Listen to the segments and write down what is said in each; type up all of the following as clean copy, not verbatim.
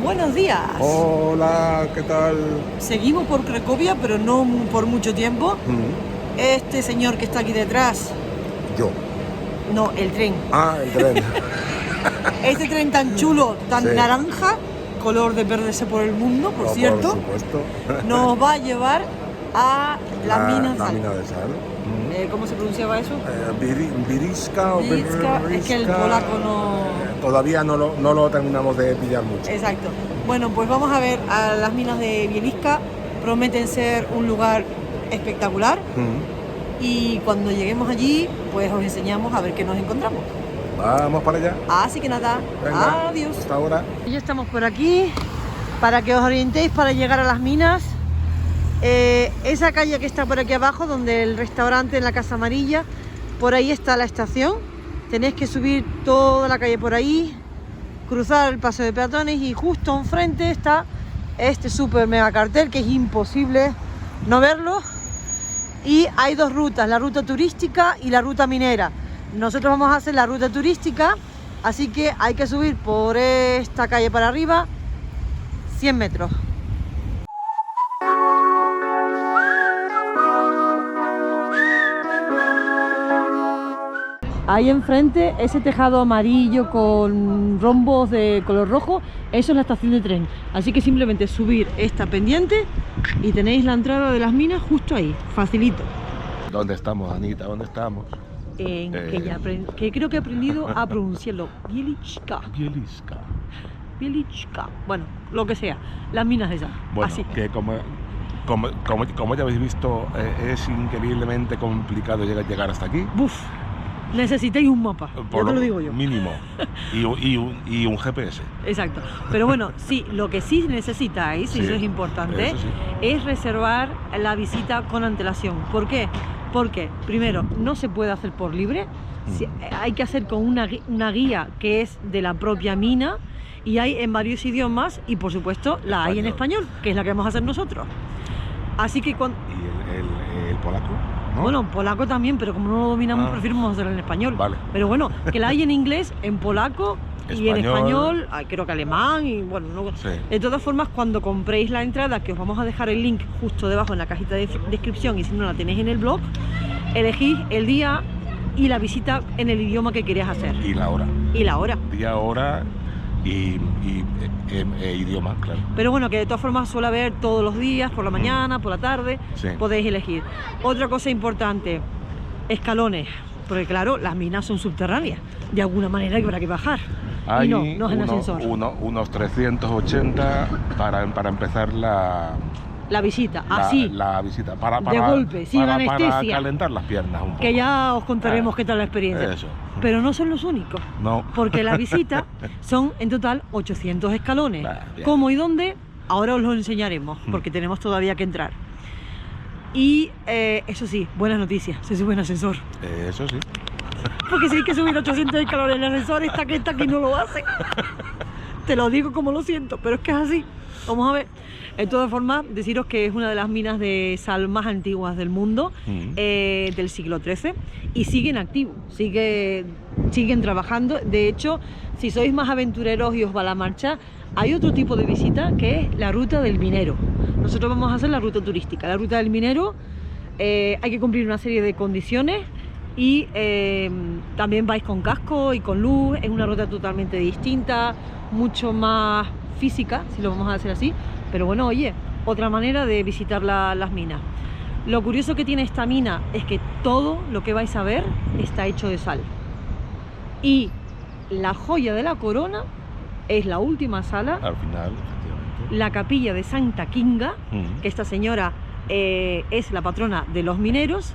buenos días. Hola, ¿qué tal? Seguimos por Cracovia, pero no por mucho tiempo. Este señor que está aquí detrás. Yo. No, el tren. Ah, el tren. Este tren tan chulo, tan Sí. naranja, color de perderse por el mundo, por cierto, Por supuesto. nos va a llevar a las minas de La sal. mina de sal. ¿Cómo se pronunciaba eso? Biriska o Biriska, es que el polaco no... Todavía no lo terminamos de pillar mucho. Exacto. Bueno, pues vamos a ver a las minas de Bieliska. Prometen ser un lugar espectacular. Y cuando lleguemos allí, pues os enseñamos a ver qué nos encontramos. Vamos para allá. Así que nada, Venga, adiós. Hasta ahora. Ya estamos por aquí para que os orientéis para llegar a las minas. Esa calle que está por aquí abajo, donde el restaurante en la Casa Amarilla, por ahí está la estación. Tenéis que subir toda la calle por ahí, cruzar el paso de peatones y justo enfrente está este super mega cartel que es imposible no verlo. Y hay dos rutas, la ruta turística y la ruta minera. Nosotros vamos a hacer la ruta turística, así que hay que subir por esta calle para arriba 100 metros. Ahí enfrente, ese tejado amarillo con rombos de color rojo, eso es la estación de tren. Así que simplemente subir esta pendiente y tenéis la entrada de las minas justo ahí, facilito. ¿Dónde estamos, Anita? ¿Dónde estamos? Que creo que he aprendido a pronunciarlo. Bieliska. Bieliska. Bieliska. Bueno, lo que sea. Las minas de sal. Bueno, así. que como ya habéis visto, es increíblemente complicado llegar hasta aquí. Buf. Necesitáis un mapa, ya te lo digo yo. Mínimo. Y un GPS. Exacto. Pero bueno, sí, lo que sí necesitáis, y Sí, eso es importante, eso sí. es reservar la visita con antelación. ¿Por qué? Porque, primero, no se puede hacer por libre. Hay que hacer con una guía que es de la propia mina, y hay en varios idiomas, y por supuesto la hay en español, que es la que vamos a hacer nosotros. Así que cuando... ¿Y el polaco? ¿No? Bueno, polaco también, pero como no lo dominamos, preferimos hacerlo en español. Vale. Pero bueno, que la hay en inglés, en polaco y en español, creo que alemán y bueno, no. Sí. De todas formas, cuando compréis la entrada, que os vamos a dejar el link justo debajo en la cajita de descripción, y si no la tenéis en el blog, elegís el día y la visita en el idioma que querías hacer. Y la hora. Y la hora. Día, hora y idioma, claro. Pero bueno, que de todas formas suele haber todos los días, por la mañana, por la tarde, Sí. podéis elegir. Otra cosa importante, escalones, porque claro, las minas son subterráneas, de alguna manera habrá que bajar. Hay y no es en ascensor. unos 380 para empezar La visita, así, la visita. de golpe, sin anestesia. Para calentar las piernas un poco. que ya os contaremos qué tal la experiencia. Eso. Pero no son los únicos, No. porque la visita son en total 800 escalones. Bien. ¿Cómo y dónde? Ahora os lo enseñaremos, porque tenemos todavía que entrar. Y eso sí, buenas noticias, se sube en ascensor. Eso sí. Porque si hay que subir 800 escalones en el ascensor, esta que no lo hace. Te lo digo como lo siento, pero es que es así. Vamos a ver. De todas formas, deciros que es una de las minas de sal más antiguas del mundo, del siglo XIII, y siguen activos, siguen trabajando. De hecho, si sois más aventureros y os va la marcha, hay otro tipo de visita que es la ruta del minero. Nosotros vamos a hacer la ruta turística. La ruta del minero hay que cumplir una serie de condiciones y también vais con casco y con luz. Es una ruta totalmente distinta, mucho más física, si lo vamos a hacer así. Pero bueno, oye, otra manera de visitar las minas. Lo curioso que tiene esta mina es que todo lo que vais a ver está hecho de sal. Y la joya de la corona es la última sala, Al final, efectivamente. la capilla de Santa Kinga, que esta señora es la patrona de los mineros,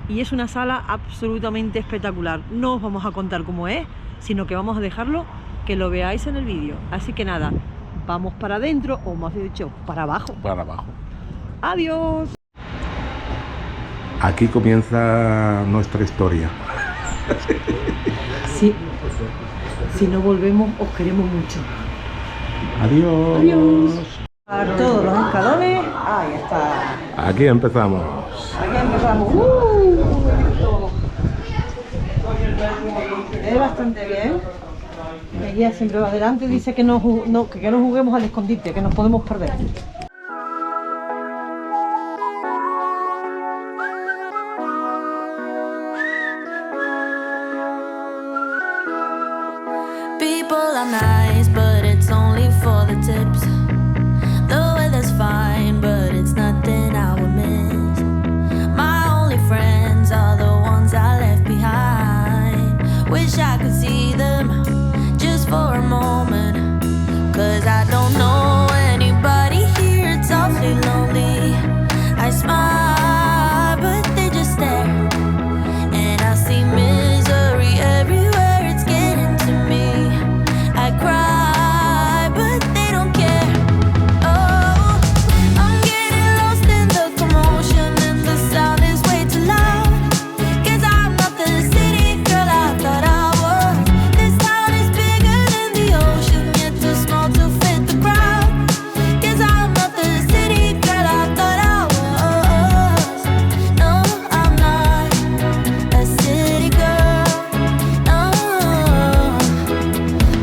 y es una sala absolutamente espectacular. No os vamos a contar cómo es, sino que vamos a dejarlo que lo veáis en el vídeo. Así que nada, vamos para adentro, o más dicho, para abajo. Para abajo. ¡Adiós! Aquí comienza nuestra historia. Sí, si no volvemos, os queremos mucho. Adiós. Adiós. A todos los escalones, ahí está. Aquí empezamos. Aquí empezamos. Es bastante bien. Me guía siempre va adelante y dice que no juguemos al escondite, que nos podemos perder. People are nice, but it's only for the tips. The weather's fine, but it's nothing I would miss. My only friends are the ones I left behind. Wish I could see them just for a moment, 'cause I don't know anybody here, it's awfully lonely. I smile, but they just stare, and I see misery everywhere, it's getting to me. I cry, but they don't care. Oh, I'm getting lost in the commotion, and the sound is way too loud. 'Cause I'm not the city girl I thought I was. This town is bigger than the ocean, yet too small to fit the crowd. 'Cause I'm not the city girl I thought I was. No, I'm not a city girl. No.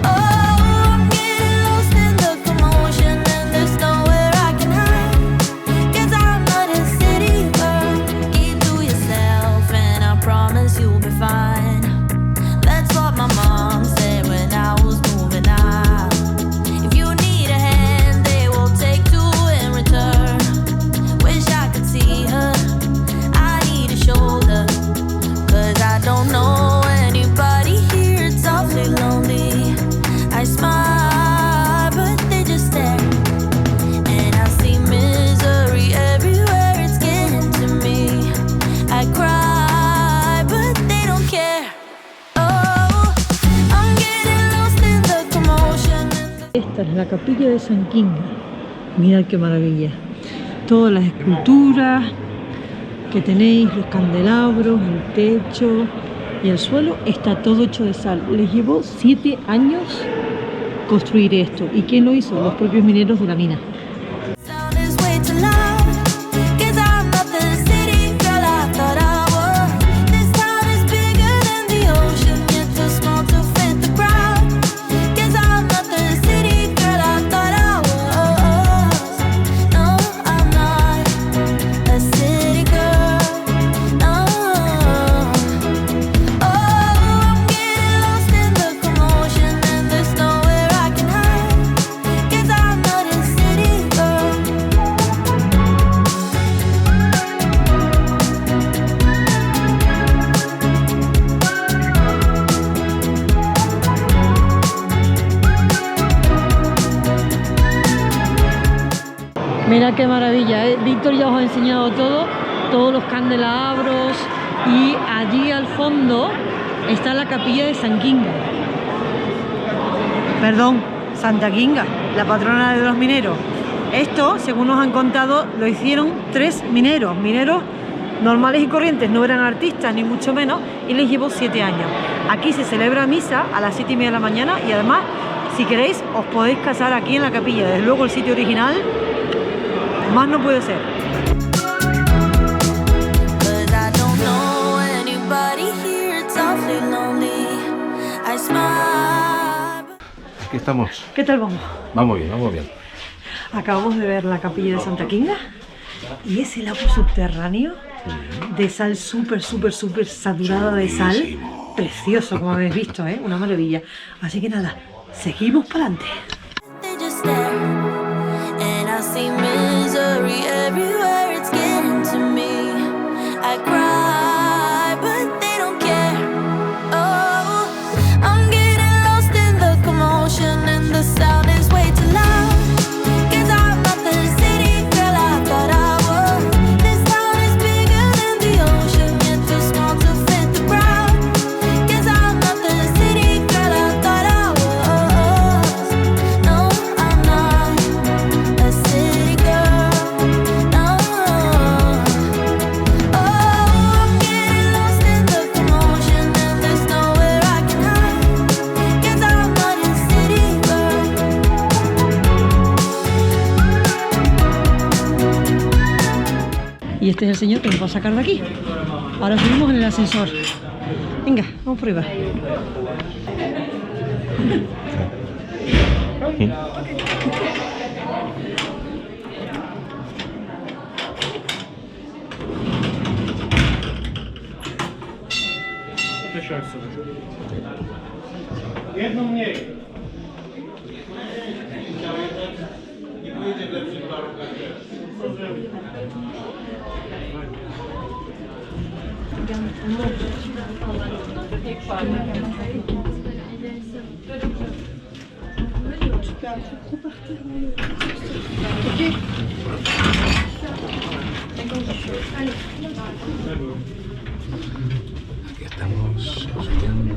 Oh, I'm getting lost in the commotion, and there's nowhere I can hide. 'Cause I'm not a city girl. Keep to yourself, and I promise you'll be fine. That's what my mom said when I was moving out. If you need a hand, they will take two in return. Wish I could see her, I need a shoulder. 'Cause I don't know anybody here, it's awfully lonely. I smile, but they just stare, and I see misery everywhere, it's getting to me. I cry, but they don't care. Oh, I'm getting lost in the commotion. Esta es la capilla de San Kinga. Mirad qué maravilla. Todas las esculturas que tenéis, los candelabros, el techo y el suelo, está todo hecho de sal. Les llevó 7 años construir esto. ¿Y quién lo hizo? Los propios mineros de la mina. Sound is way too loud. 'Cause I'm not the city girl I thought I was. This town is bigger than the ocean, yet too small to fit the crowd. 'Cause I'm not the city girl I thought I was. No, I'm not a city girl. No. Oh, I'm getting lost in the commotion, and there's nowhere I can hide. 'Cause I'm not a city girl. Mira qué maravilla, ¿eh? Víctor ya os ha enseñado todo, todos los candelabros, y allí al fondo está la capilla de San Kinga. Perdón, Santa Kinga, la patrona de los mineros. Esto, según nos han contado, lo hicieron 3 mineros normales y corrientes, no eran artistas ni mucho menos, y les llevó 7 años. Aquí se celebra misa a las 7:30 de la mañana, y además, si queréis, os podéis casar aquí en la capilla. Desde luego el sitio original, más no puede ser. 'Cause I don't know anybody here, it's awfully lonely. I smile. Aquí estamos. ¿Qué tal vamos? Vamos bien, vamos bien. Acabamos de ver la capilla de Santa Kinga y ese lago subterráneo de sal súper saturada de sal. Precioso, como habéis visto, ¿eh? Una maravilla. Así que nada, seguimos para adelante. They just stare, and I see misery everywhere, it's getting to me. I cry, but they don't care. Oh, I'm getting lost in the commotion, and the sound is way too loud. 'Cause I'm not the city girl I thought I was. This town is bigger than the ocean, yet too small to fit the crowd. 'Cause I'm not the city girl I thought I was. No, I'm not a city girl. No. Oh, I'm getting lost in the commotion, and there's nowhere I can hide. 'Cause I'm not a city girl. Y este es el señor que nos va a sacar de aquí. Ahora subimos en el ascensor. Venga, vamos por arriba. Jedno mniej. Aquí estamos subiendo.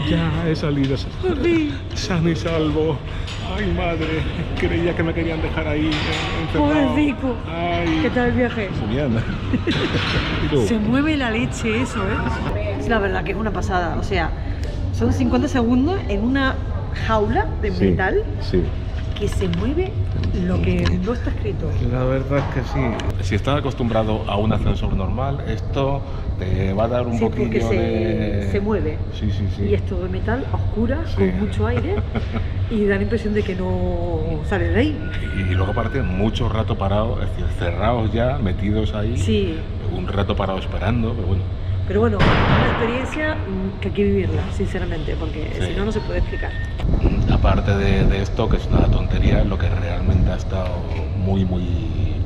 Ya he salido sano y salvo. Ay, madre, creía que me querían dejar ahí encerrado. Pobrecito. Ay. ¿Qué tal el viaje? Genial. ¿Y tú? Se mueve la leche eso, ¿eh? Es la verdad que es una pasada. O sea, son 50 segundos en una jaula de metal Sí. que se mueve lo que no está escrito. La verdad es que sí. Si estás acostumbrado a un ascensor normal, esto te va a dar un Sí, porque poquillo de... se mueve. Sí. Y es todo de metal, a oscuras, Sí. con mucho aire, y da la impresión de que no sale de ahí. Y luego aparte mucho rato parado, es decir, cerrados ya, metidos ahí. Sí. Un rato parado esperando, pero bueno. Pero bueno, una experiencia que hay que vivirla, sinceramente, porque Sí. si no, no se puede explicar. Aparte de esto, que es una tontería, lo que realmente ha estado muy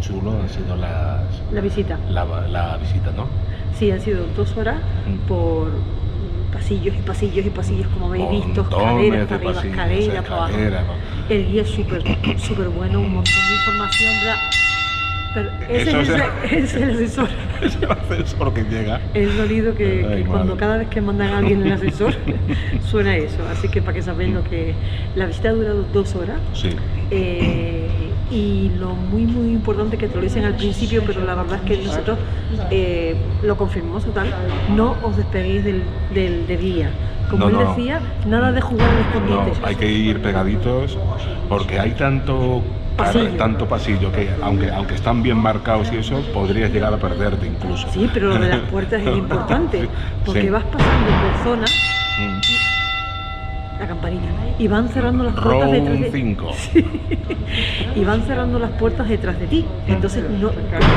chulo han sido la visita, ¿no? Sí, han sido 2 horas por pasillos y pasillos y pasillos, como habéis visto, escaleras para arriba, escaleras para abajo. ¿no? El guía es súper bueno, un montón de información. Pero ese Eso es el asesor. Es el ascensor que llega. El sonido que Ay, cuando madre. cada vez que mandan a alguien en el ascensor suena eso. Así que para que sabéis lo que... La visita ha durado 2 horas. Sí. Y lo muy importante que te lo dicen al principio, pero la verdad es que nosotros lo confirmamos total, no os despeguéis del guía. Como él decía, nada de jugar al escondite. No, hay que ir pegaditos porque hay tanto pasillo que aunque están bien marcados y eso, podrías llegar a perderte incluso. Sí, pero lo de las puertas es importante, porque Sí. vas pasando por zonas, la campanita, y van cerrando las puertas detrás Round de 5. y van cerrando las puertas detrás de ti. Entonces,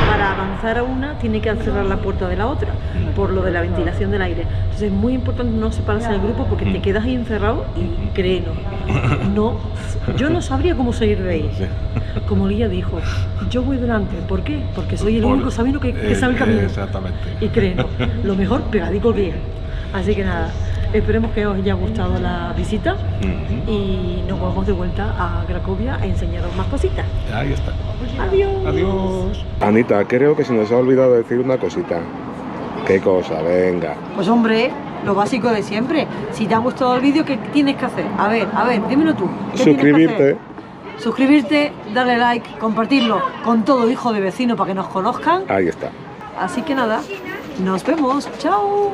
para avanzar a una, tiene que cerrar la puerta de la otra, por lo de la ventilación del aire. Entonces, es muy importante no separarse del grupo porque te quedas ahí encerrado y créenos, yo no sabría cómo salir de ahí. Como Lía dijo, yo voy delante. ¿Por qué? Porque soy el único sabino que sabe el camino. Exactamente. Y créenos, lo mejor pegadico al guía. Así que nada, esperemos que os haya gustado la visita y nos vamos de vuelta a Cracovia a enseñaros más cositas. Ahí está. Adiós. Adiós. Anita, creo que se nos ha olvidado decir una cosita. ¿Qué cosa? Venga. Pues hombre, lo básico de siempre. Si te ha gustado el vídeo, ¿qué tienes que hacer? A ver, dímelo tú. ¿Qué tienes que Suscribirte. hacer? Suscribirte, darle like, compartirlo con todo hijo de vecino para que nos conozcan. Ahí está. Así que nada, nos vemos. Chao.